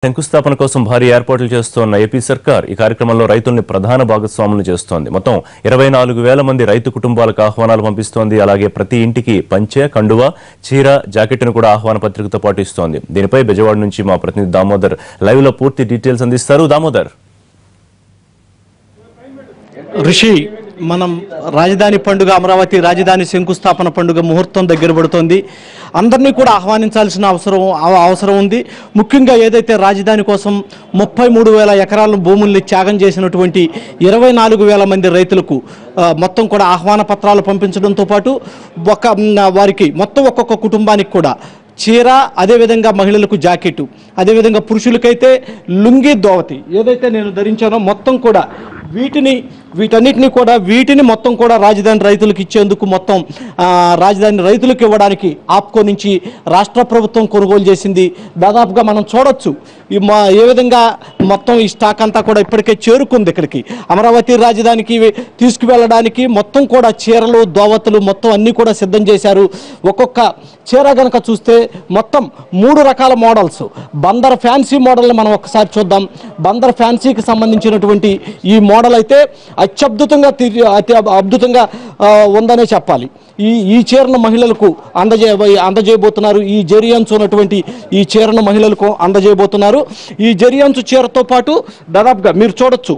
శంకుస్థాపన కోసం భారీ ఏర్పాట్లు చేస్తోన్న ఏపీ సర్కార్ ఈ కార్యక్రమంలో రైతుల్ని ప్రధాన భాగస్వాములను చేస్తోంది. మొత్తం 24,000 మంది రైతు కుటుంబాలకు ఆహ్వానాలు పంపిస్తోంది. అలాగే ప్రతి ఇంటికి పంచె, కండువా, చీర, జాకెట్ను కూడా ఆహ్వాన పత్రికతో పాటు ఇస్తోంది. దీనిపై బెజవాడ నుంచి మా ప్రతినిధి దామోదర్ లైవ్ లో పూర్తి డీటెయిల్స్ అందిస్తారు. దామోదర్. ఋషి, మనం రాజధాని పండుగ, అమరావతి రాజధాని శంకుస్థాపన పండుగ ముహూర్తం దగ్గర పడుతోంది. అందరినీ కూడా ఆహ్వానించాల్సిన అవసరం ఉంది. ముఖ్యంగా ఏదైతే రాజధాని కోసం 33,000 ఎకరాల భూముల్ని త్యాగం చేసినటువంటి 24,000 మంది రైతులకు మొత్తం కూడా ఆహ్వాన పత్రాలు పంపించడంతో పాటు వారికి మొత్తం ఒక్కొక్క కుటుంబానికి కూడా చీర, అదేవిధంగా మహిళలకు జాకెట్, అదేవిధంగా పురుషులకైతే లుంగి, దోవతి ఏదైతే నేను ధరించానో మొత్తం కూడా వీటిని మొత్తం కూడా రాజధాని రైతులకు ఇచ్చేందుకు మొత్తం రాజధాని రైతులకు ఇవ్వడానికి ఆప్కో నుంచి రాష్ట్ర ప్రభుత్వం కొనుగోలు చేసింది. దాదాపుగా మనం చూడొచ్చు ఏ విధంగా మొత్తం ఈ స్టాక్ అంతా కూడా ఇప్పటికే చేరుకుంది ఇక్కడికి. అమరావతి రాజధానికి తీసుకువెళ్ళడానికి మొత్తం కూడా చీరలు, దోవతులు మొత్తం అన్నీ కూడా సిద్ధం చేశారు. ఒక్కొక్క చీర కనుక చూస్తే మొత్తం 3 రకాల మోడల్స్. బందర్ ఫ్యాన్సీ మోడల్ని మనం ఒకసారి చూద్దాం. బందర్ ఫ్యాన్సీకి సంబంధించినటువంటి ఈ మోడల్ అయితే అతి అద్భుతంగా ఉందనే చెప్పాలి. ఈ చీరను మహిళలకు అందజేయబోతున్నారు. ఈ జెరియాన్స్ ఉన్నటువంటి ఈ చీరను మహిళలకు అందజేయబోతున్నారు. ఈ జెరియాన్స్ చీరతో పాటు దాదాపుగా మీరు చూడొచ్చు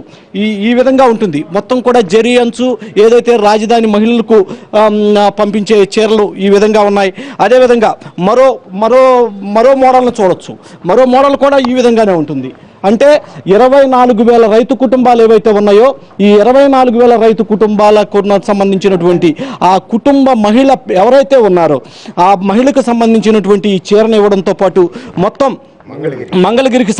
ఈ విధంగా ఉంటుంది. మొత్తం కూడా జెరియాన్స్ ఏదైతే రాజధాని మహిళలకు పంపించే చీరలు ఈ విధంగా ఉన్నాయి. అదేవిధంగా మరో మోడల్ను చూడొచ్చు. మరో మోడల్ కూడా ఈ విధంగానే ఉంటుంది. అంటే 24,000 రైతు కుటుంబాలు ఏవైతే ఉన్నాయో ఈ 24,000 రైతు కుటుంబాలకు సంబంధించినటువంటి ఆ కుటుంబ మహిళ ఎవరైతే ఉన్నారో ఆ మహిళకు సంబంధించినటువంటి ఈ చీరను ఇవ్వడంతో పాటు మొత్తం మంగళగిరికి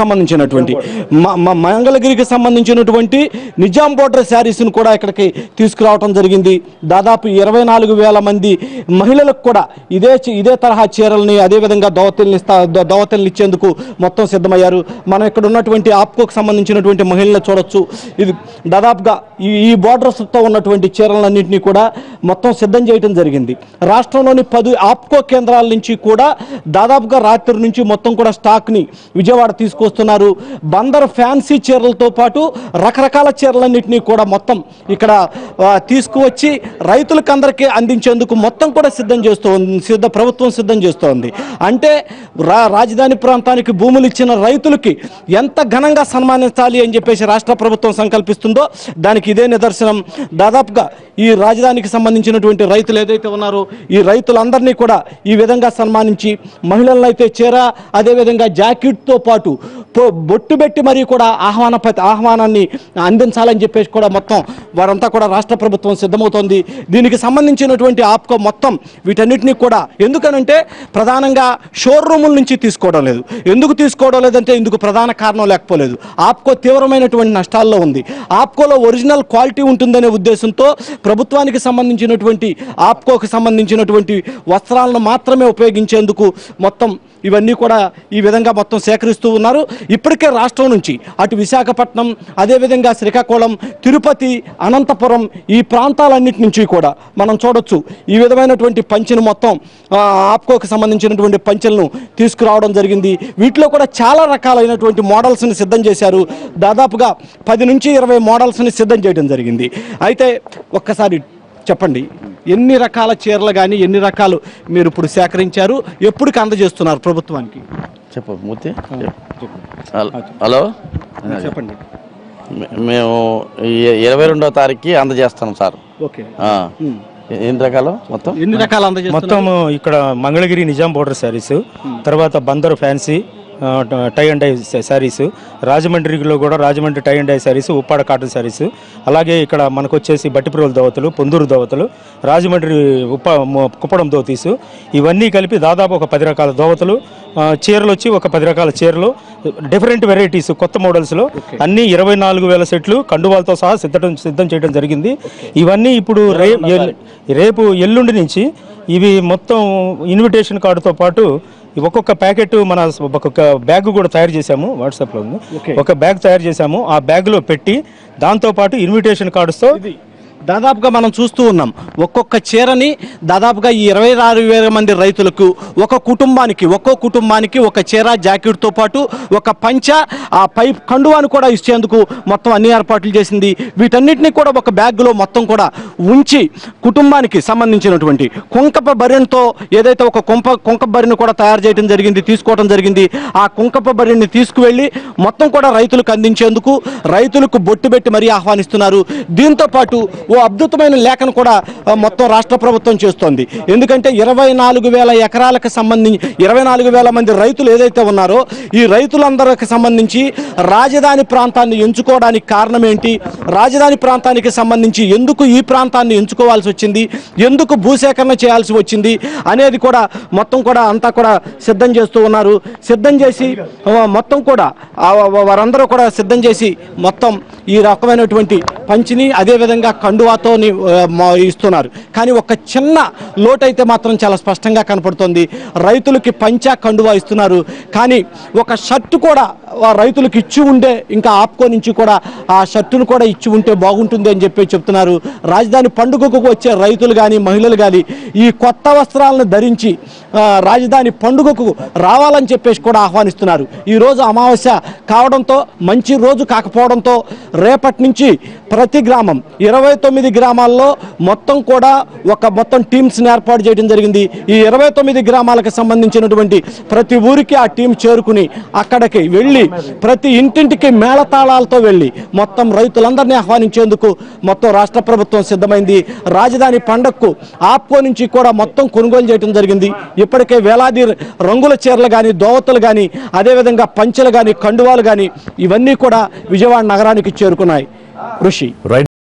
సంబంధించినటువంటి నిజాం బోర్డర్ శారీస్ను కూడా ఇక్కడికి తీసుకురావడం జరిగింది. దాదాపు 24,000 మంది మహిళలకు కూడా ఇదే తరహా చీరల్ని, అదేవిధంగా దోవతల్ని ఇచ్చేందుకు మొత్తం సిద్ధమయ్యారు. మనం ఇక్కడ ఉన్నటువంటి ఆప్కోకు సంబంధించినటువంటి మహిళలు చూడొచ్చు. ఇది దాదాపుగా ఈ బోర్డర్స్తో ఉన్నటువంటి చీరలన్నింటినీ కూడా మొత్తం సిద్ధం చేయడం జరిగింది. రాష్ట్రంలోని 10 ఆప్కో కేంద్రాల నుంచి కూడా దాదాపుగా రాత్రి నుంచి మొత్తం కూడా స్టాక్ విజయవాడ తీసుకొస్తున్నారు. బందర్ ఫ్యాన్సీ చీరలతో పాటు రకరకాల చీరలన్నింటినీ కూడా మొత్తం ఇక్కడ తీసుకువచ్చి రైతులకు అందరికీ అందించేందుకు మొత్తం కూడా ప్రభుత్వం సిద్ధం చేస్తోంది. అంటే రాజధాని ప్రాంతానికి భూములు ఇచ్చిన రైతులకి ఎంత ఘనంగా సన్మానించాలి అని చెప్పేసి రాష్ట్ర ప్రభుత్వం సంకల్పిస్తుందో దానికి ఇదే నిదర్శనం. దాదాపుగా ఈ రాజధానికి సంబంధించినటువంటి రైతులు ఏదైతే ఉన్నారో ఈ రైతులందరినీ కూడా ఈ విధంగా సన్మానించి మహిళలను అయితే చీర, అదేవిధంగా జాకెట్తో పాటు బొట్టు పెట్టి మరీ కూడా ఆహ్వానాన్ని అందించాలని చెప్పేసి కూడా మొత్తం వారంతా కూడా రాష్ట్ర ప్రభుత్వం సిద్ధమవుతోంది. దీనికి సంబంధించినటువంటి ఆప్కో మొత్తం వీటన్నిటినీ కూడా ఎందుకనంటే ప్రధానంగా షోరూముల నుంచి తీసుకోవడం లేదు. ఎందుకు తీసుకోవడం లేదంటే ఇందుకు ప్రధాన కారణం లేకపోలేదు. ఆప్కో తీవ్రమైనటువంటి నష్టాల్లో ఉంది. ఆప్కోలో ఒరిజినల్ క్వాలిటీ ఉంటుందనే ఉద్దేశంతో ప్రభుత్వానికి సంబంధించినటువంటి ఆప్కోకి సంబంధించినటువంటి వస్త్రాలను మాత్రమే ఉపయోగించేందుకు మొత్తం ఇవన్నీ కూడా ఈ విధంగా మొత్తం సేకరిస్తూ ఉన్నారు. ఇప్పటికే రాష్ట్రం నుంచి అటు విశాఖపట్నం, అదేవిధంగా శ్రీకాకుళం, తిరుపతి, అనంతపురం ఈ ప్రాంతాలన్నిటి నుంచి కూడా మనం చూడొచ్చు ఈ విధమైనటువంటి పంచెను మొత్తం ఆప్కోకి సంబంధించినటువంటి పంచెలను తీసుకురావడం జరిగింది. వీటిలో కూడా చాలా రకాలైనటువంటి మోడల్స్ని సిద్ధం చేశారు. దాదాపుగా 10 నుంచి 20 మోడల్స్ని సిద్ధం చేయడం జరిగింది. అయితే ఒక్కసారి చెప్పండి, ఎన్ని రకాల చీరలు కానీ ఎన్ని రకాలు మీరు ఇప్పుడు సేకరించారు, ఎప్పటికి అందజేస్తున్నారు ప్రభుత్వానికి? మూర్తి. హలో, చెప్పండి. మేము 22వ తారీఖుకి అందజేస్తాం సార్. ఓకే. ఎన్ని రకాలు ఎన్ని రకాలు అందజేస్తున్నారు? మొత్తం ఇక్కడ మంగళగిరి నిజాం బోర్డర్ శారీస్, తర్వాత Bandar fancy tie and dye saris, రాజమండ్రిలో కూడా Rajahmundry tie and dye saris, Uppada cotton saris, అలాగే ఇక్కడ మనకు వచ్చేసి బట్టిప్రోలు దోవతలు, పొందూరు దోవతలు, రాజమండ్రి కుప్పడం దోతీసు, ఇవన్నీ కలిపి దాదాపు ఒక 10 రకాల దోవతలు, చీరలు వచ్చి ఒక 10 రకాల చీరలు, డిఫరెంట్ వెరైటీస్ కొత్త మోడల్స్లో అన్నీ 24,000 సెట్లు కండువాలతో సహా సిద్ధం చేయడం జరిగింది. ఇవన్నీ ఇప్పుడు రేపు ఎల్లుండి నుంచి ఇవి మొత్తం ఇన్విటేషన్ కార్డుతో పాటు ఒక్కొక్క ప్యాకెట్ ఒక్కొక్క బ్యాగ్ కూడా తయారు చేశాము. వాట్సాప్లో ఉంది, ఒక బ్యాగ్ తయారు చేశాము. ఆ బ్యాగ్లో పెట్టి దాంతోపాటు ఇన్విటేషన్ కార్డ్స్తో దాదాపుగా మనం చూస్తూ ఉన్నాం ఒక్కొక్క చీరని దాదాపుగా ఈ 26,000 మంది రైతులకు ఒక్కో కుటుంబానికి ఒక చీర జాకెట్తో పాటు ఒక పంచ ఆ పై కండువాను కూడా ఇచ్చేందుకు మొత్తం అన్ని ఏర్పాట్లు చేసింది. వీటన్నిటిని కూడా ఒక బ్యాగ్లో మొత్తం కూడా ఉంచి కుటుంబానికి సంబంధించినటువంటి కుంకప బరిణతో ఏదైతే ఒక కుంకప బరిని కూడా తయారు చేయడం జరిగింది, తీసుకోవడం జరిగింది. ఆ కుంకప బరిని తీసుకువెళ్ళి మొత్తం కూడా రైతులకు అందించేందుకు రైతులకు బొట్టు పెట్టి మరీ ఆహ్వానిస్తున్నారు. దీంతో పాటు ఓ అద్భుతమైన లేఖను కూడా మొత్తం రాష్ట్ర ప్రభుత్వం చేస్తోంది. ఎందుకంటే 24,000 ఎకరాలకు సంబంధించి 24,000 మంది రైతులు ఏదైతే ఉన్నారో ఈ రైతులందరికి సంబంధించి రాజధాని ప్రాంతాన్ని ఎంచుకోవడానికి కారణం ఏంటి, రాజధాని ప్రాంతానికి సంబంధించి ఎందుకు ఈ ప్రాంతాన్ని ఎంచుకోవాల్సి వచ్చింది, ఎందుకు భూసేకరణ చేయాల్సి వచ్చింది అనేది కూడా మొత్తం కూడా అంతా కూడా సిద్ధం చేస్తూ ఉన్నారు. సిద్ధం చేసి మొత్తం కూడా వారందరూ కూడా సిద్ధం చేసి మొత్తం ఈ రకమైనటువంటి పంచిని అదేవిధంగా కండువాతో ఇస్తున్నారు. కానీ ఒక చిన్న లోటైతే మాత్రం చాలా స్పష్టంగా కనపడుతుంది. రైతులకి పంచా కండువా ఇస్తున్నారు, కానీ ఒక షర్టు కూడా రైతులకు ఇచ్చి ఉండే ఇంకా ఆప్కో నుంచి కూడా ఆ షర్టును కూడా ఇచ్చి ఉంటే బాగుంటుంది అని చెప్పి చెప్తున్నారు. రాజధాని పండుగకు వచ్చే రైతులు కానీ మహిళలు కానీ ఈ కొత్త వస్త్రాలను ధరించి రాజధాని పండుగకు రావాలని చెప్పేసి కూడా ఆహ్వానిస్తున్నారు. ఈరోజు అమావాస్య కావడంతో మంచి రోజు కాకపోవడంతో రేపటి నుంచి ప్రతి గ్రామం 29 గ్రామాల్లో మొత్తం కూడా మొత్తం టీమ్స్ని ఏర్పాటు చేయడం జరిగింది. ఈ 29 గ్రామాలకు సంబంధించినటువంటి ప్రతి ఊరికి ఆ టీం చేరుకుని అక్కడికి వెళ్ళి ప్రతి ఇంటింటికి మేళతాళాలతో వెళ్ళి మొత్తం రైతులందరినీ ఆహ్వానించేందుకు మొత్తం రాష్ట్ర ప్రభుత్వం సిద్ధమైంది. రాజధాని పండగకు ఆప్కో నుంచి కూడా మొత్తం కొనుగోలు చేయడం జరిగింది. ఇప్పటికే వేలాది రంగుల చీరలు కానీ దోవతలు కానీ అదేవిధంగా పంచెలు కానీ కండువాలు కానీ ఇవన్నీ కూడా విజయవాడ నగరానికి చేరుకున్నాయి. ఋషి.